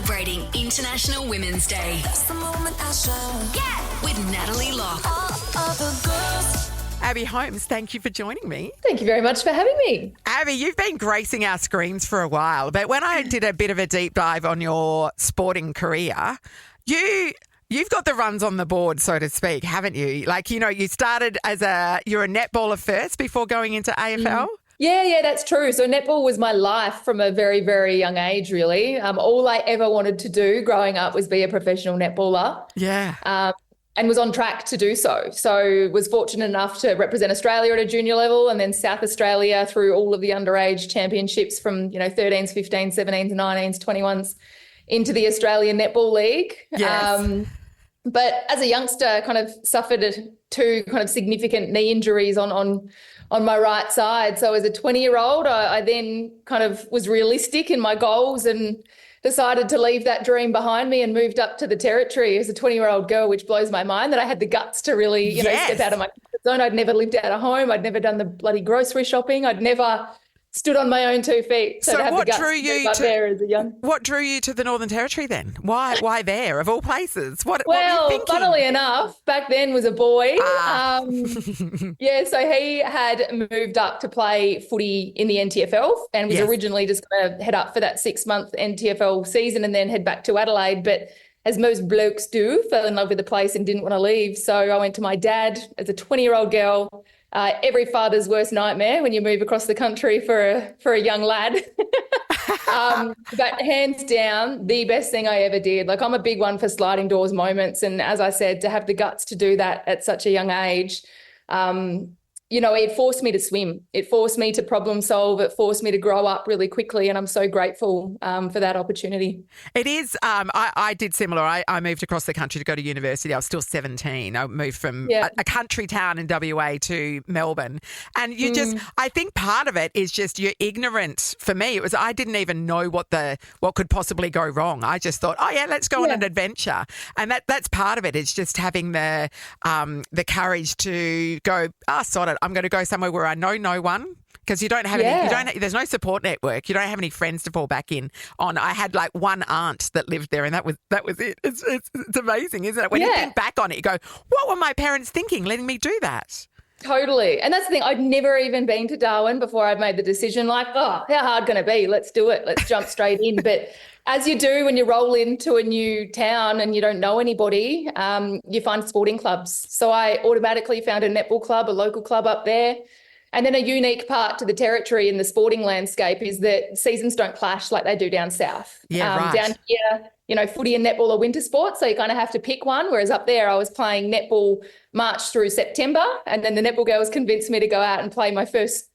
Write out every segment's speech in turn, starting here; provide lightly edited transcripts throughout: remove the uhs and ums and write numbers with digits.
Celebrating International Women's Day. That's the moment I shine. Yeah, with Natalie Locke. All of the girls. Abbey Holmes, thank you for joining me. Thank you very much for having me. Abbey, you've been gracing our screens for a while, but when I did a bit of a deep dive on your sporting career, you've got the runs on the board, so to speak, haven't you? Like, you know, you started you're a netballer first before going into AFL? Yeah, that's true. So netball was my life from a very, very young age, really. All I ever wanted to do growing up was be a professional netballer. Yeah. And was on track to do so. So was fortunate enough to represent Australia at a junior level and then South Australia through all of the underage championships from, 13s, 15s, 17s, 19s, 21s into the Australian Netball League. Yes. But as a youngster, kind of suffered two kind of significant knee injuries on my right side. So as a 20-year-old, I then kind of was realistic in my goals and decided to leave that dream behind me and moved up to the Territory as a 20-year-old girl, which blows my mind that I had the guts to really, step out of my comfort zone. I'd never lived out of home. I'd never done the bloody grocery shopping. I'd never stood on my own 2 feet. So to have what the guts drew to you there as a young... What drew you to the Northern Territory then? Why there, of all places? What were you thinking? Funnily enough, back then was a boy. So he had moved up to play footy in the NTFL and was originally just going to head up for that 6-month NTFL season and then head back to Adelaide. But as most blokes do, fell in love with the place and didn't want to leave. So I went to my dad as a 20-year-old girl. Every father's worst nightmare when you move across the country for a young lad. But hands down, the best thing I ever did. Like, I'm a big one for sliding doors moments. And as I said, to have the guts to do that at such a young age, it forced me to swim. It forced me to problem solve. It forced me to grow up really quickly. And I'm so grateful for that opportunity. It is. I did similar. I moved across the country to go to university. I was still 17. I moved from a country town in WA to Melbourne. And you I think part of it is just you're ignorant. For me, it was I didn't even know what could possibly go wrong. I just thought, let's go on an adventure. And that's part of it. It's just having the courage to go, sod it. I'm going to go somewhere where I know no one because you don't have any. There's no support network. You don't have any friends to fall back on. I had like one aunt that lived there, and that was it. It's amazing, isn't it? When you think back on it, you go, "What were my parents thinking, letting me do that?" Totally, and that's the thing. I'd never even been to Darwin before I'd made the decision. Like, how hard can it be? Let's do it. Let's jump straight in. But as you do when you roll into a new town and you don't know anybody, you find sporting clubs. So I automatically found a netball club, a local club up there. And then a unique part to the Territory in the sporting landscape is that seasons don't clash like they do down south. Right. Down here, footy and netball are winter sports, so you kind of have to pick one, whereas up there I was playing netball March through September, and then the netball girls convinced me to go out and play my first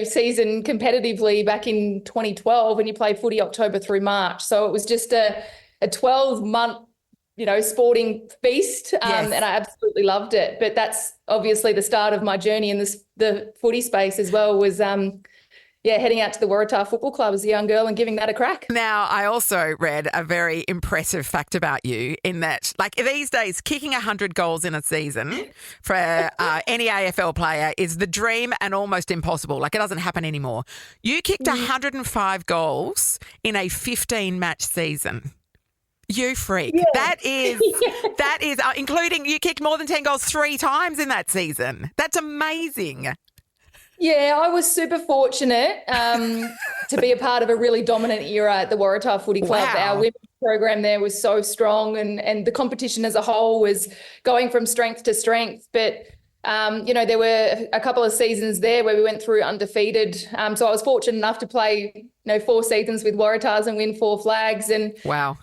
season competitively back in 2012, and you play footy October through March. So it was just a 12-month, sporting feast, and I absolutely loved it. But that's obviously the start of my journey in the footy space as well was, heading out to the Waratah Football Club as a young girl and giving that a crack. Now, I also read a very impressive fact about you in that, like these days, kicking 100 goals in a season for any AFL player is the dream and almost impossible. Like, it doesn't happen anymore. You kicked 105 goals in a 15-match season. You freak. Yeah. That is, including you kicked more than 10 goals 3 times in that season. That's amazing. Yeah, I was super fortunate to be a part of a really dominant era at the Waratah Footy Club. Wow. Our women's program there was so strong and the competition as a whole was going from strength to strength. But, there were a couple of seasons there where we went through undefeated. So I was fortunate enough to play, 4 seasons with Waratahs and win 4 flags. And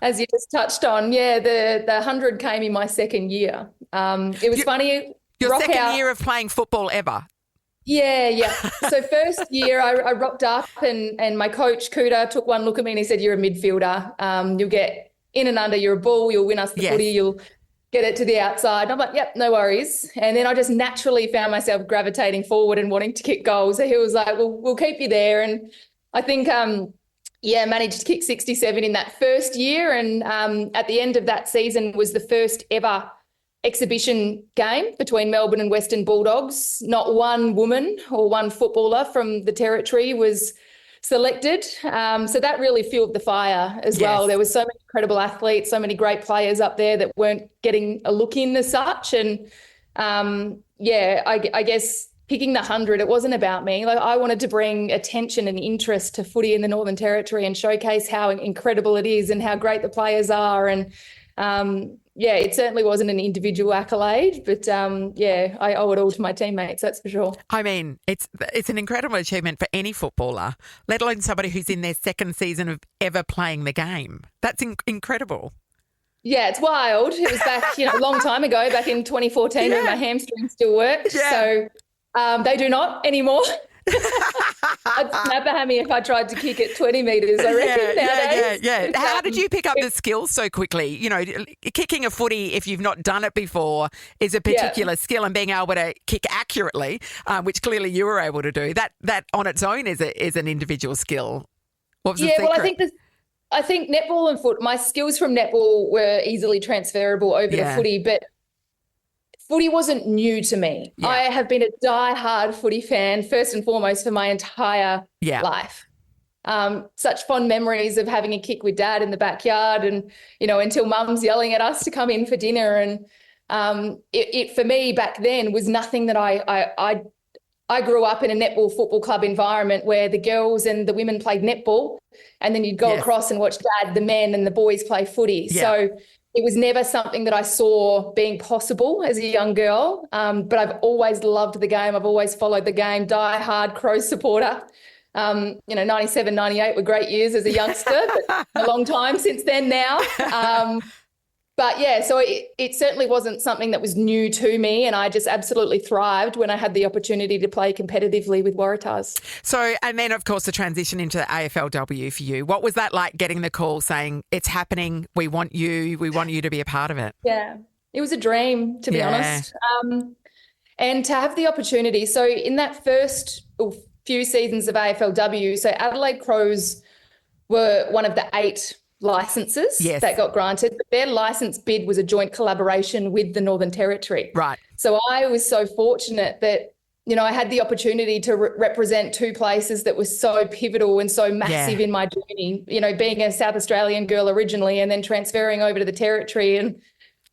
as you just touched on, the 100 came in my second year. It was funny. Your second year of playing football ever? Yeah. So first year I rocked up and my coach, Kuda, took one look at me and he said, "You're a midfielder. You'll get in and under. You're a bull. You'll win us the footy. You'll get it to the outside." And I'm like, "Yep, no worries." And then I just naturally found myself gravitating forward and wanting to kick goals. So he was like, "Well, we'll keep you there." And I think, managed to kick 67 in that first year. And at the end of that season was the first ever exhibition game between Melbourne and Western Bulldogs. Not one woman or one footballer from the Territory was selected. So that really fueled the fire as well. There were so many incredible athletes, so many great players up there that weren't getting a look in as such. And I guess picking the 100, it wasn't about me. Like, I wanted to bring attention and interest to footy in the Northern Territory and showcase how incredible it is and how great the players are. And it certainly wasn't an individual accolade, but I owe it all to my teammates, that's for sure. I mean, it's an incredible achievement for any footballer, let alone somebody who's in their second season of ever playing the game. That's incredible. Yeah, it's wild. It was back, a long time ago, back in 2014 when my hamstring still worked. Yeah. So they do not anymore. I'd snap a hammy if I tried to kick it 20 metres, I reckon, nowadays. Yeah. How did you pick up the skills so quickly? Kicking a footy, if you've not done it before, is a particular skill, and being able to kick accurately, which clearly you were able to do, that on its own is an individual skill. What was the secret? Well, I think netball and my skills from netball were easily transferable over to footy, but footy wasn't new to me. Yeah. I have been a die-hard footy fan, first and foremost, for my entire life. Such fond memories of having a kick with Dad in the backyard and, until Mum's yelling at us to come in for dinner. And it for me back then was nothing that I grew up in a netball football club environment where the girls and the women played netball, and then you'd go across and watch Dad, the men, and the boys play footy. Yeah. So it was never something that I saw being possible as a young girl, but I've always loved the game. I've always followed the game, die-hard Crows supporter. 97, 98 were great years as a youngster, but a long time since then now. So it certainly wasn't something that was new to me, and I just absolutely thrived when I had the opportunity to play competitively with Waratahs. So, and then, of course, the transition into the AFLW for you. What was that like, getting the call saying, it's happening, we want you to be a part of it? Yeah, it was a dream, to be honest. And to have the opportunity. So in that first few seasons of AFLW, so Adelaide Crows were one of the 8 licenses that got granted, but their license bid was a joint collaboration with the Northern Territory. Right. So I was so fortunate that, I had the opportunity to represent 2 places that were so pivotal and so massive in my journey, being a South Australian girl originally and then transferring over to the Territory and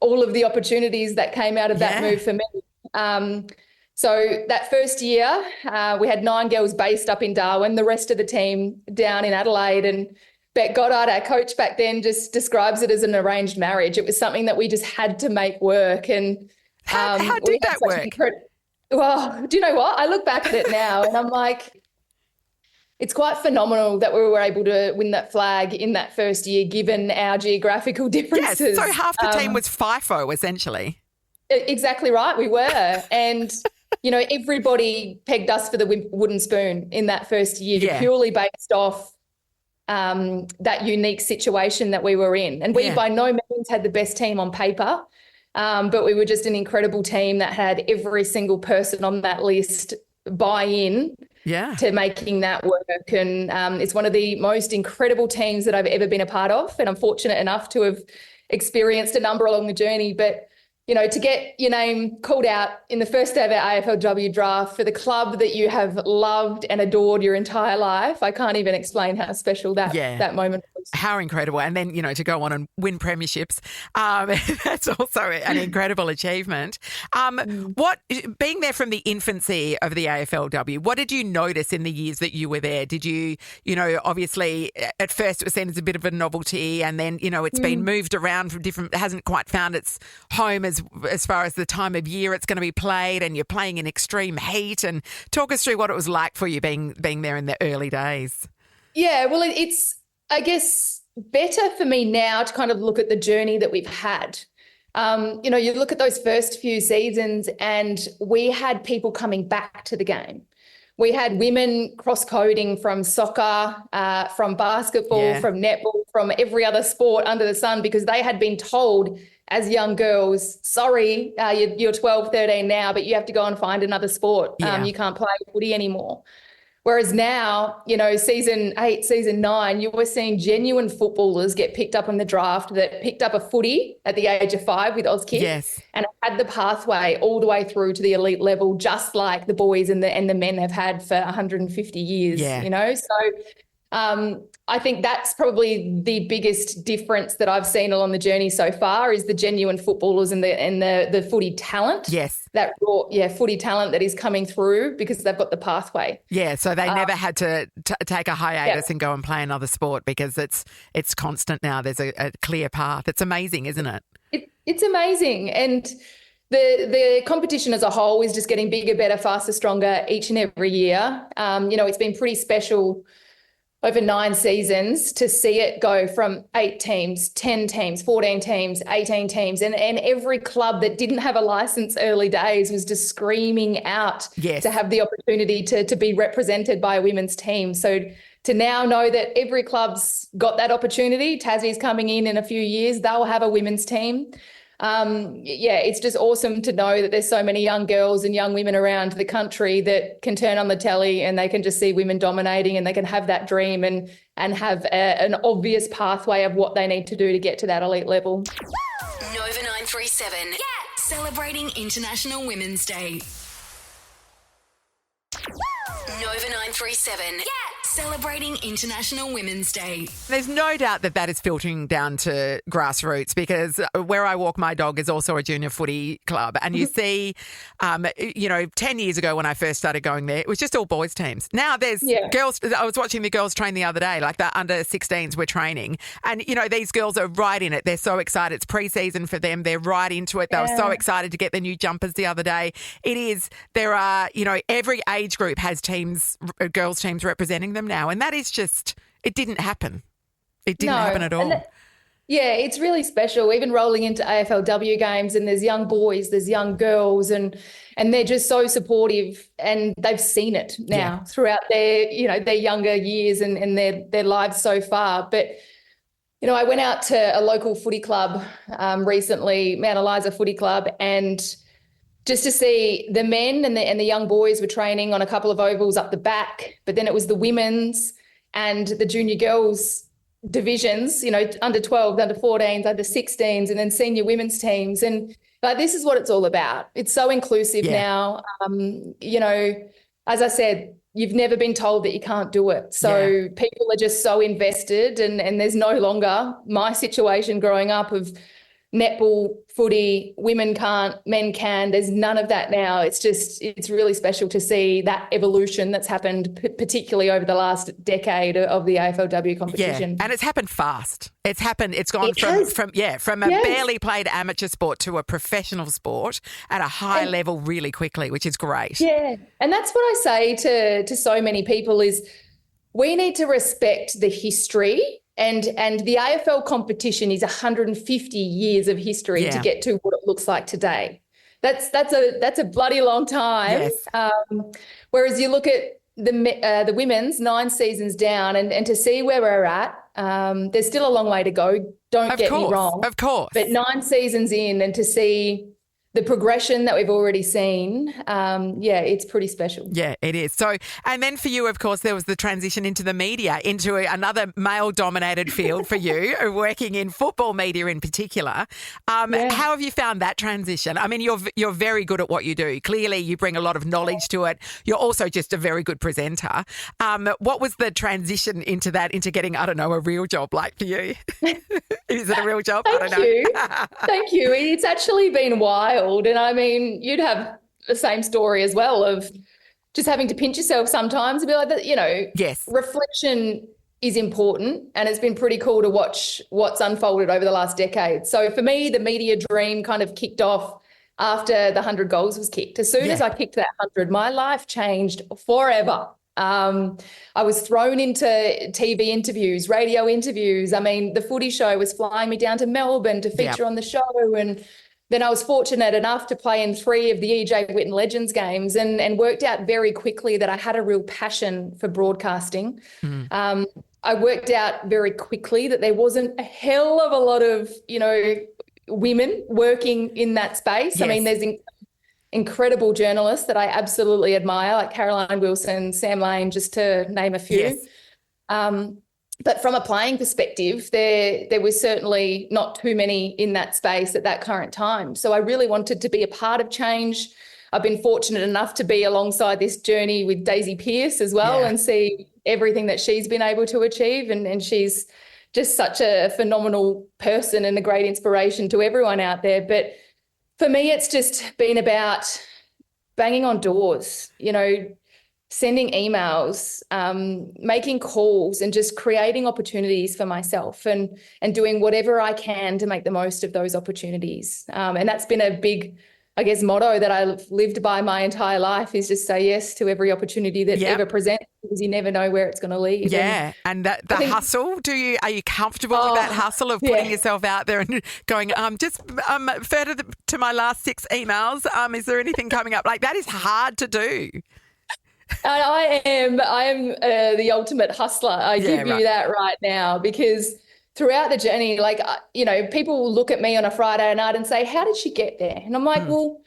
all of the opportunities that came out of that move for me. So that first year, we had 9 girls based up in Darwin, the rest of the team down in Adelaide, and Beck Goddard, our coach back then, just describes it as an arranged marriage. It was something that we just had to make work. And how did that work? Well, do you know what? I look back at it now and I'm like, it's quite phenomenal that we were able to win that flag in that first year, given our geographical differences. Yes, so half the team was FIFO, essentially. Exactly right, we were. And, everybody pegged us for the wooden spoon in that first year, purely based off that unique situation that we were in. And we by no means had the best team on paper, but we were just an incredible team that had every single person on that list buy in to making that work. And it's one of the most incredible teams that I've ever been a part of. And I'm fortunate enough to have experienced a number along the journey. But to get your name called out in the first ever AFLW draft for the club that you have loved and adored your entire life, I can't even explain how special that moment was. How incredible. And then, to go on and win premierships, that's also an incredible achievement. Being there from the infancy of the AFLW, what did you notice in the years that you were there? Did you, obviously at first it was seen as a bit of a novelty, and then, it's been moved around from different, hasn't quite found its home as far as the time of year it's going to be played, and you're playing in extreme heat. And talk us through what it was like for you being there in the early days. Yeah, well, it's, I guess, better for me now to kind of look at the journey that we've had. You look at those first few seasons and we had people coming back to the game. We had women cross-coding from soccer, from basketball, from netball, from every other sport under the sun, because they had been told as young girls, sorry, you're 12, 13 now, but you have to go and find another sport. You can't play footy anymore. Whereas now, season 8, season 9, you were seeing genuine footballers get picked up in the draft that picked up a footy at the age of 5 with Auskick and had the pathway all the way through to the elite level, just like the boys and the men have had for 150 years, So I think that's probably the biggest difference that I've seen along the journey so far is the genuine footballers and the footy talent. Yes. That raw, footy talent that is coming through because they've got the pathway. Yeah, so they never had to take a hiatus and go and play another sport because it's constant now. There's a clear path. It's amazing, isn't it? It's amazing. And the competition as a whole is just getting bigger, better, faster, stronger each and every year. It's been pretty special over 9 seasons to see it go from 8 teams, 10 teams, 14 teams, 18 teams. And every club that didn't have a license early days was just screaming out to have the opportunity to be represented by a women's team. So to now know that every club's got that opportunity, Tassie's coming in a few years, they'll have a women's team. It's just awesome to know that there's so many young girls and young women around the country that can turn on the telly and they can just see women dominating and they can have that dream and have an obvious pathway of what they need to do to get to that elite level. Nova 937. Yeah. Celebrating International Women's Day. Nova 937. Yeah. Celebrating International Women's Day. There's no doubt that is filtering down to grassroots because where I walk my dog is also a junior footy club. And you see, 10 years ago when I first started going there, it was just all boys teams. Now there's girls. I was watching the girls train the other day, like the under 16s were training. And, these girls are right in it. They're so excited. It's pre-season for them. They're right into it. They were so excited to get the new jumpers the other day. There are, every age group has teams, girls teams representing them now, and that is just, it didn't happen. It didn't happen at all. It's really special, even rolling into AFLW games and there's young boys, there's young girls and they're just so supportive and they've seen it now throughout their younger years and their lives so far. But, I went out to a local footy club recently, Mount Eliza Footy Club, and just to see the men and the young boys were training on a couple of ovals up the back, but then it was the women's and the junior girls divisions, under 12s, under 14s, under 16s, and then senior women's teams. And this is what it's all about. It's so inclusive now. As I said, you've never been told that you can't do it. So people are just so invested and there's no longer my situation growing up of netball, footy, women can't, men can. There's none of that now. It's really special to see that evolution that's happened, particularly over the last decade of the AFLW competition. Yeah, and it's happened fast. It's gone from a barely played amateur sport to a professional sport at a high level really quickly, which is great. Yeah, and that's what I say to so many people is we need to respect the history. And the AFL competition is 150 years of history to get to what it looks like today. That's a bloody long time. Yes. Whereas you look at the women's 9 seasons down and to see where we're at, there's still a long way to go. Don't get me wrong. Of course. But 9 seasons in and to see the progression that we've already seen, it's pretty special. Yeah, it is. So, and then for you, of course, there was the transition into the media, into another male-dominated field for you, working in football media in particular. How have you found that transition? I mean, you're very good at what you do. Clearly, you bring a lot of knowledge to it. You're also just a very good presenter. What was the transition into that, into getting, I don't know, a real job like for you? Is it a real job? Thank you. It's actually been wild. And I mean, you'd have the same story as well of just having to pinch yourself sometimes and be like, reflection is important. And it's been pretty cool to watch what's unfolded over the last decade. So for me, the media dream kind of kicked off after the 100 goals was kicked. As soon as I kicked that 100, my life changed forever. I was thrown into TV interviews, radio interviews. I mean, the footy show was flying me down to Melbourne to feature on the show. And then I was fortunate enough to play in 3 of the EJ Whitten Legends games and worked out very quickly that I had a real passion for broadcasting. I worked out very quickly that there wasn't a hell of a lot of, women working in that space. Yes. I mean, there's incredible journalists that I absolutely admire, like Caroline Wilson, Sam Lane, just to name a few. Yes. But from a playing perspective, there was certainly not too many in that space at that current time. So I really wanted to be a part of change. I've been fortunate enough to be alongside this journey with Daisy Pearce as well and see everything that she's been able to achieve. And she's just such a phenomenal person and a great inspiration to everyone out there. But for me, it's just been about banging on doors, you know, sending emails, making calls, and just creating opportunities for myself and doing whatever I can to make the most of those opportunities. And that's been a big, I guess, motto that I've lived by my entire life, is just say yes to every opportunity that ever presents, because you never know where it's going to lead. Yeah. And that the hustle, are you comfortable with that hustle of putting yourself out there and going, further to my last 6 emails, is there anything coming up? Like, that is hard to do. I am the ultimate hustler. I give you that right now, because throughout the journey, like, you know, people will look at me on a Friday night and say, how did she get there? And I'm like, well,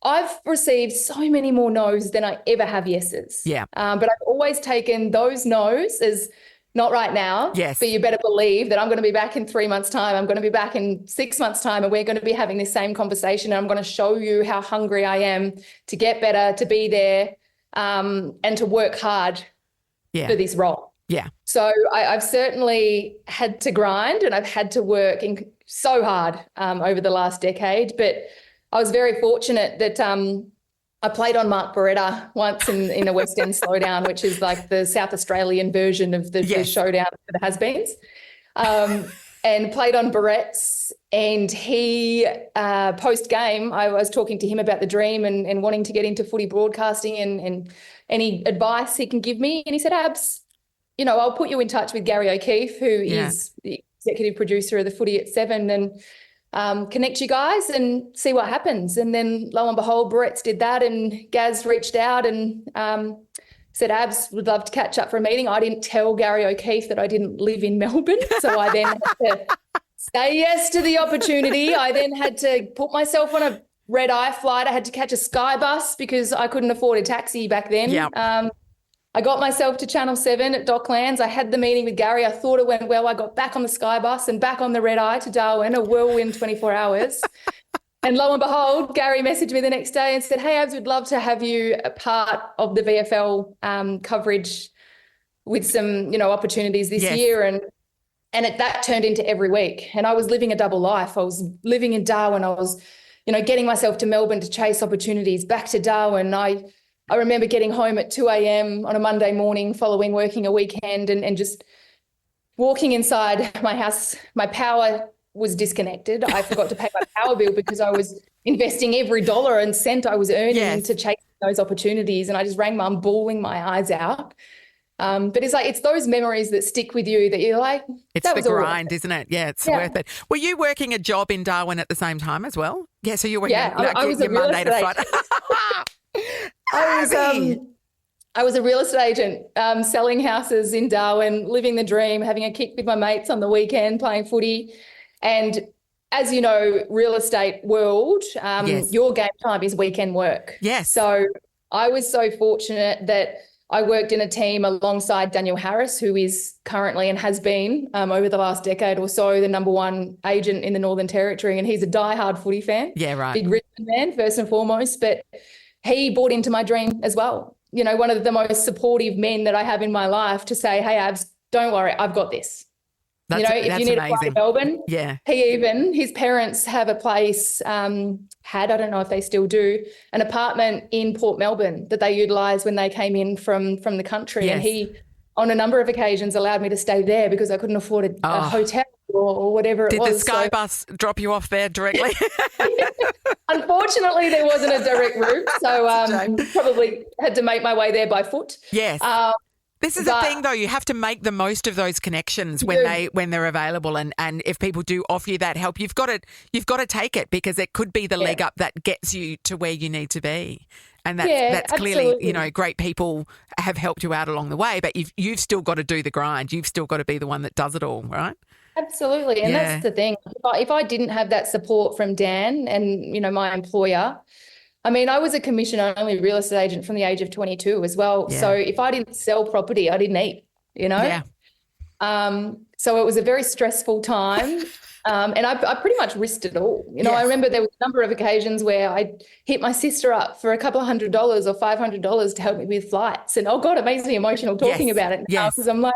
I've received so many more no's than I ever have yeses. Yeah. But I've always taken those no's as not right now. Yes. But you better believe that I'm going to be back in 3 months' time. I'm going to be back in 6 months' time, and we're going to be having this same conversation. And I'm going to show you how hungry I am to get better, to be there, and to work hard for this role. Yeah. So I've certainly had to grind, and I've had to work so hard over the last decade. But I was very fortunate that I played on Mark Beretta once in a West End Slowdown, which is like the South Australian version of the showdown for the has-beens, and played on Barrett's. And he, post-game, I was talking to him about the dream and wanting to get into footy broadcasting and any advice he can give me. And he said, Abs, you know, I'll put you in touch with Gary O'Keefe, who is the executive producer of the Footy at 7, and connect you guys and see what happens. And then lo and behold, Barrett's did that, and Gaz reached out and said, Abs, would love to catch up for a meeting. I didn't tell Gary O'Keefe that I didn't live in Melbourne, so I then had to say yes to the opportunity. I then had to put myself on a red-eye flight. I had to catch a Sky bus because I couldn't afford a taxi back then. Yep. I got myself to Channel 7 at Docklands. I had the meeting with Gary. I thought it went well. I got back on the Sky bus and back on the red-eye to Darwin, a whirlwind 24 hours. And lo and behold, Gary messaged me the next day and said, hey, Abs, we'd love to have you a part of the VFL coverage with some, you know, opportunities this year. And that turned into every week. And I was living a double life. I was living in Darwin. I was, you know, getting myself to Melbourne to chase opportunities, back to Darwin. I remember getting home at 2 a.m. on a Monday morning following working a weekend and just walking inside my house. My power was disconnected. I forgot to pay my power bill because I was investing every dollar and cent I was earning to chase those opportunities. And I just rang Mum, bawling my eyes out. But it's those memories that stick with you that you're like, it's that the was all grind, isn't it? Yeah, it's worth it. Were you working a job in Darwin at the same time as well? Yeah, so you're working I was a real Monday to estate Friday. I was a real estate agent, selling houses in Darwin, living the dream, having a kick with my mates on the weekend, playing footy. And as you know, real estate world, your game time is weekend work. Yes. So I was so fortunate that I worked in a team alongside Daniel Harris, who is currently and has been over the last decade or so the number one agent in the Northern Territory, and he's a diehard footy fan. Yeah, right. Big Richmond man, first and foremost, but he bought into my dream as well. You know, one of the most supportive men that I have in my life to say, hey, Abs, don't worry, I've got this. If you need to fly to Melbourne, his parents have a place, I don't know if they still do, an apartment in Port Melbourne that they utilised when they came in from the country. Yes. And he, on a number of occasions, allowed me to stay there because I couldn't afford a hotel or whatever it was. Did the Sky bus drop you off there directly? Unfortunately, there wasn't a direct route, so probably had to make my way there by foot. Yes. This is the thing, though. You have to make the most of those connections when they're available, and if people do offer you that help, you've got to take it, because it could be the leg up that gets you to where you need to be. And that's clearly, great people have helped you out along the way, but you've still got to do the grind. You've still got to be the one that does it all, right? Absolutely. And that's the thing. If I didn't have that support from Dan and, my employer, I mean, I was a commission-only real estate agent from the age of 22 as well. Yeah. So if I didn't sell property, I didn't eat, Yeah. So it was a very stressful time. And I pretty much risked it all. You know, Yes. I remember there was a number of occasions where I hit my sister up for a couple of $100 or $500 to help me with flights. And, oh, God, it makes me emotional talking Yes. about it now Yes. because I'm like,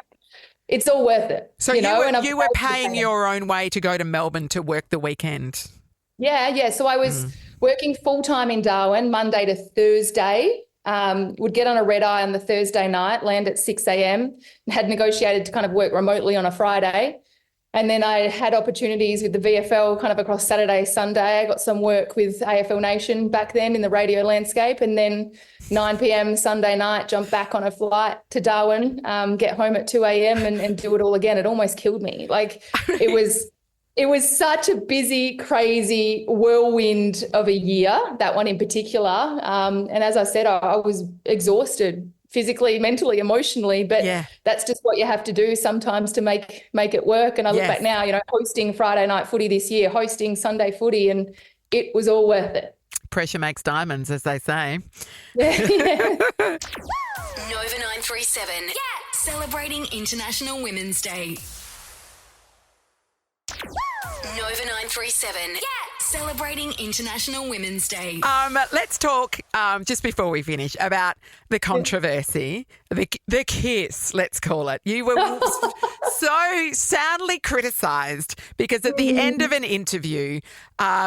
it's all worth it. So you know? And you were paying your own way to go to Melbourne to work the weekend. Yeah. So I was working full-time in Darwin, Monday to Thursday. Would get on a red eye on the Thursday night, land at 6 a.m. and had negotiated to kind of work remotely on a Friday. And then I had opportunities with the VFL kind of across Saturday, Sunday. I got some work with AFL Nation back then in the radio landscape. And then 9 p.m. Sunday night, jump back on a flight to Darwin, get home at 2 a.m. and do it all again. It almost killed me. Like it was such a busy, crazy whirlwind of a year, that one in particular. And as I said, I was exhausted physically, mentally, emotionally, but that's just what you have to do sometimes to make it work. And I look back now, you know, hosting Friday night footy this year, hosting Sunday footy, and it was all worth it. Pressure makes diamonds, as they say. Nova 937. Celebrating International Women's Day. Nova 937. Celebrating International Women's Day. Let's talk, just before we finish, about the controversy, the kiss, let's call it. You were so soundly criticised because at the end of an interview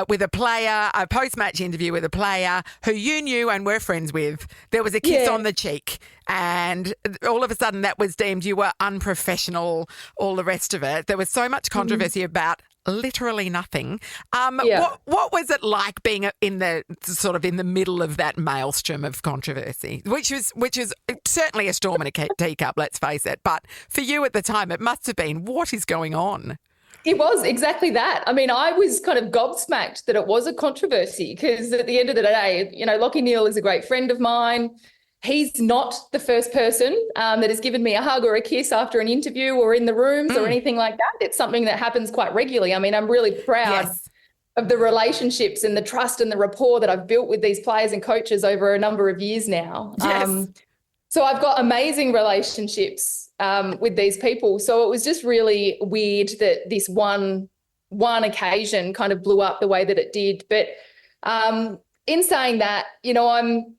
with a player, a post-match interview with a player who you knew and were friends with, there was a kiss on the cheek. And all of a sudden that was deemed you were unprofessional, all the rest of it. There was so much controversy about literally nothing. What was it like being in the middle of that maelstrom of controversy, which is certainly a storm in a teacup, let's face it. But for you at the time, it must have been, what is going on? It was exactly that. I mean, I was kind of gobsmacked that it was a controversy because at the end of the day, you know, Lachie Neale is a great friend of mine. He's not the first person that has given me a hug or a kiss after an interview or in the rooms or anything like that. It's something that happens quite regularly. I mean, I'm really proud of the relationships and the trust and the rapport that I've built with these players and coaches over a number of years now. Yes. So I've got amazing relationships with these people. So it was just really weird that this one occasion kind of blew up the way that it did. But in saying that, you know, I'm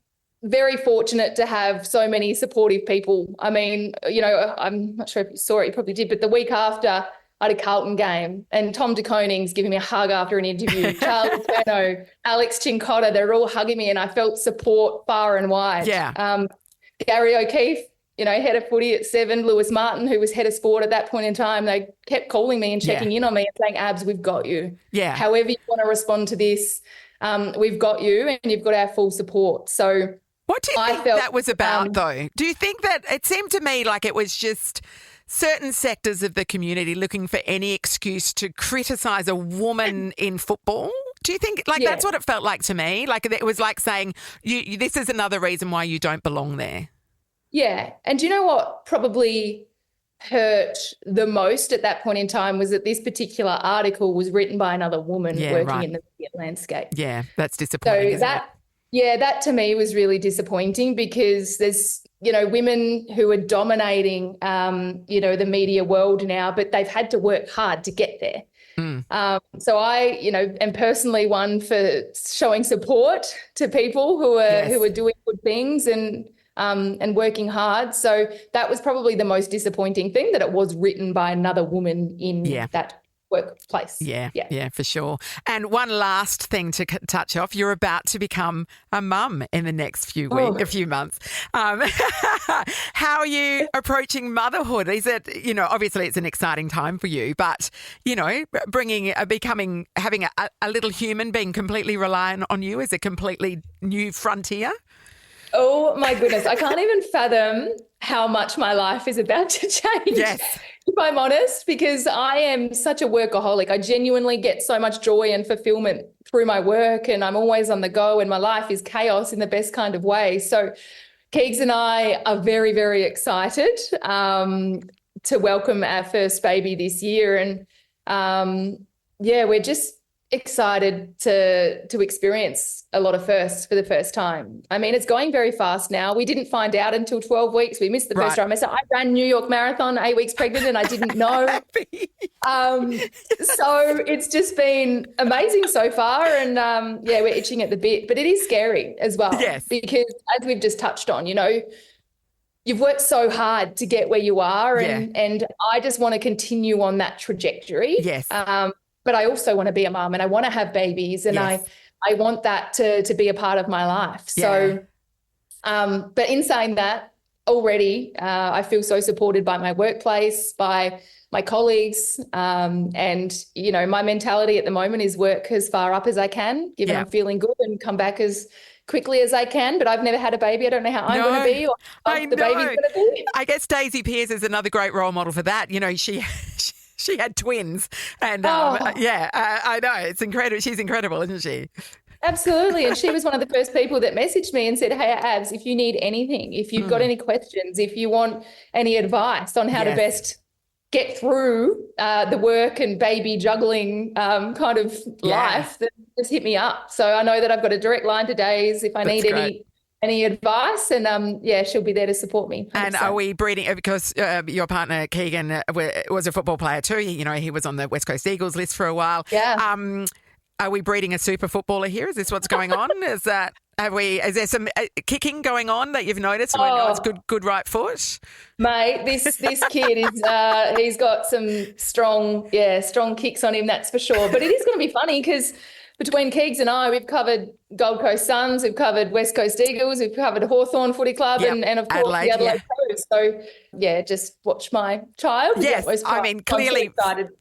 very fortunate to have so many supportive people. I mean, you know, I'm not sure if you saw it, you probably did, but the week after I had a Carlton game and Tom de Koning's giving me a hug after an interview, Charlie Turno, Alex Chincotta, they're all hugging me and I felt support far and wide. Yeah. Gary O'Keefe, you know, head of footy at 7, Lewis Martin, who was head of sport at that point in time, they kept calling me and checking in on me and saying, Abs, we've got you. Yeah. However you want to respond to this, we've got you and you've got our full support. So what do you think that was about, though? Do you think that it seemed to me like it was just certain sectors of the community looking for any excuse to criticise a woman in football? Do you think that's what it felt like to me? Like it was like saying, this is another reason why you don't belong there. Yeah. And do you know what probably hurt the most at that point in time was that this particular article was written by another woman working in the media landscape. Yeah, that's disappointing, isn't it? Yeah, that to me was really disappointing because there's, you know, women who are dominating, you know, the media world now, but they've had to work hard to get there. So I, you know, am personally one for showing support to people who are doing good things and working hard. So that was probably the most disappointing thing, that it was written by another woman in that workplace. Yeah, for sure. And one last thing to touch off, you're about to become a mum in the next few weeks, a few months. How are you approaching motherhood? Is it, you know, obviously it's an exciting time for you, but, you know, having a little human being completely reliant on you is a completely new frontier? Oh, my goodness. I can't even fathom how much my life is about to change. Yes. If I'm honest, because I am such a workaholic. I genuinely get so much joy and fulfillment through my work and I'm always on the go and my life is chaos in the best kind of way. So Keegs and I are very, very excited to welcome our first baby this year. And we're just excited to experience a lot of firsts for the first time. I mean, it's going very fast now. We didn't find out until 12 weeks. We missed the first trimester. I ran New York Marathon 8 weeks pregnant and I didn't know. So it's just been amazing so far. And we're itching at the bit, but it is scary as well. Yes. Because as we've just touched on, you've worked so hard to get where you are. And I just want to continue on that trajectory. Yes. But I also want to be a mum and I want to have babies and I want that to be a part of my life. So, but in saying that, already I feel so supported by my workplace, by my colleagues, and, my mentality at the moment is work as far up as I can, given I'm feeling good, and come back as quickly as I can. But I've never had a baby. I don't know how I'm going to be or how the baby's going to be. I guess Daisy Pearce is another great role model for that. She had twins and I know. It's incredible. She's incredible, isn't she? Absolutely. And she was one of the first people that messaged me and said, hey, Abs, if you need anything, if you've got any questions, if you want any advice on how to best get through the work and baby juggling kind of life, then just hit me up. So I know that I've got a direct line to Days if I need any advice, and she'll be there to support me. 100%. And are we breeding, because your partner Keegan was a football player too, he was on the West Coast Eagles list for a while. Are we breeding a super footballer here? Is this what's going on? Is there some kicking going on that you've noticed when it's good right foot? Mate, this kid is he's got some strong kicks on him, that's for sure. But it is going to be funny because between Keegs and I, we've covered Gold Coast Suns, we've covered West Coast Eagles, we've covered Hawthorn Footy Club, and of course the Adelaide Crows. So, just watch my child. Yes, I mean, clearly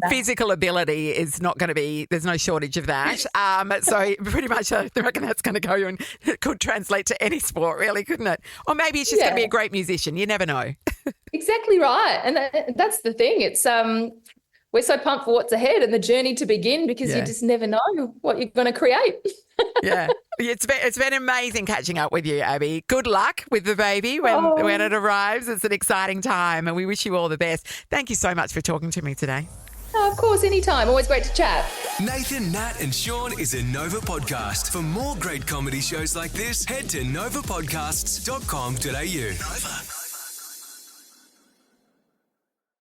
physical ability is not going to be, there's no shortage of that. So pretty much I reckon that's going to go and it could translate to any sport really, couldn't it? Or maybe it's just going to be a great musician. You never know. Exactly right. And that's the thing. It's we're so pumped for what's ahead and the journey to begin because you just never know what you're going to create. It's been amazing catching up with you, Abbey. Good luck with the baby when it arrives. It's an exciting time and we wish you all the best. Thank you so much for talking to me today. Oh, of course, anytime. Always great to chat. Nathan, Nat and Sean is a Nova podcast. For more great comedy shows like this, head to novapodcasts.com.au. Nova.